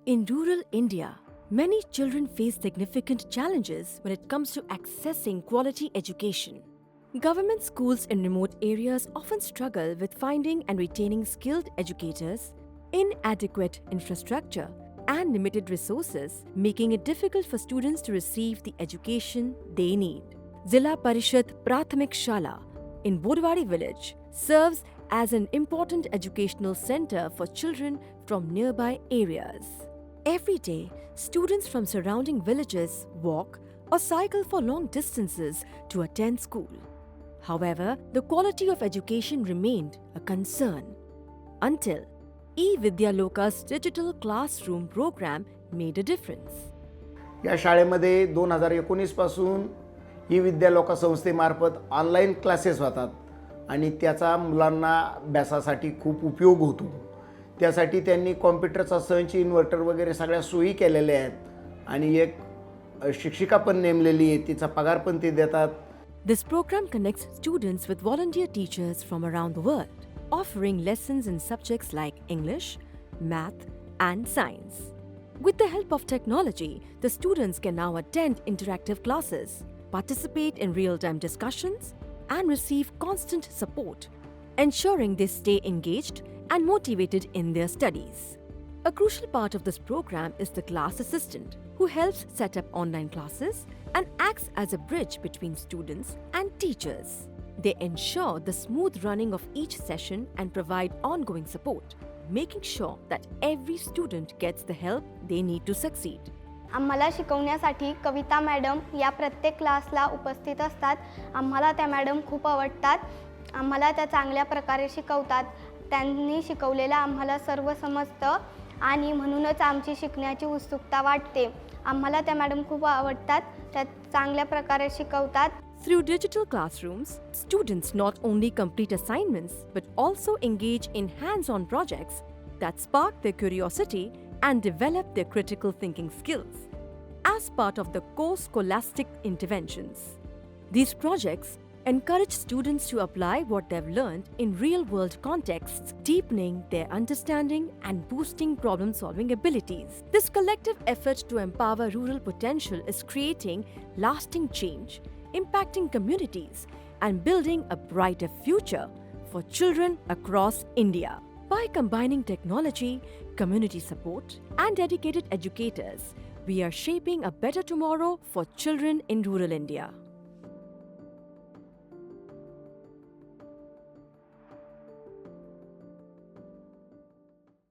In rural India, many children face significant challenges when it comes to accessing quality education. Government schools in remote areas often struggle with finding and retaining skilled educators, inadequate infrastructure, and limited resources, making it difficult for students to receive the education they need. Zilla Parishad Prathamik Shala in Bodwadi village serves as an important educational center for children from nearby areas. Every day, students from surrounding villages walk or cycle for long distances to attend school. However, the quality of education remained a concern until eVidyaloka's digital classroom program made a difference. या शाळेमध्ये 2019 पासून eVidyaloka संस्थेमार्फत online classes होतात आणि त्याचा मुलांना अभ्यासासाठी खूप उपयोग होतो. त्यासाठी त्यांनी कॉम्प्युटरचा संच, इन्व्हर्टर वगैरे सगळ्या सोयी केलेल्या आहेत आणि एक शिक्षिका पण नेमलेली आहे, तिचा पगार पण ते देतात. This program connects students with volunteer teachers from around the world, offering lessons in subjects like English, math, and science. With the help of technology, the students can now attend interactive classes, participate in real-time discussions, and receive constant support, ensuring they stay engaged and motivated in their studies. A crucial part of this program is the class assistant, who helps set up online classes and acts as a bridge between students and teachers. They ensure the smooth running of each session and provide ongoing support, making sure that every student gets the help they need to succeed. आम्हाला शिकवण्यासाठी कविता madam या प्रत्येक क्लासला उपस्थित असतात. आम्हाला त्या madam खूप आवडतात. आम्हाला त्या चांगल्या प्रकारे शिकवतात. त्यांनी शिकवलेलं आम्हाला सर्व समजतं आणि म्हणूनच आमची शिकण्याची उत्सुकता वाढते. आम्हाला त्या मॅडम खूप आवडतात. त्या चांगल्या प्रकारे शिकवतात. Through digital classrooms, students not only complete assignments but also engage in hands-on projects that spark their curiosity and develop their critical thinking skills as part of the core scholastic interventions. These projects encourage students to apply what they've learned in real-world contexts, deepening their understanding and boosting problem-solving abilities. This collective effort to empower rural potential is creating lasting change, impacting communities, and building a brighter future for children across India. By combining technology, community support, and dedicated educators, we are shaping a better tomorrow for children in rural India.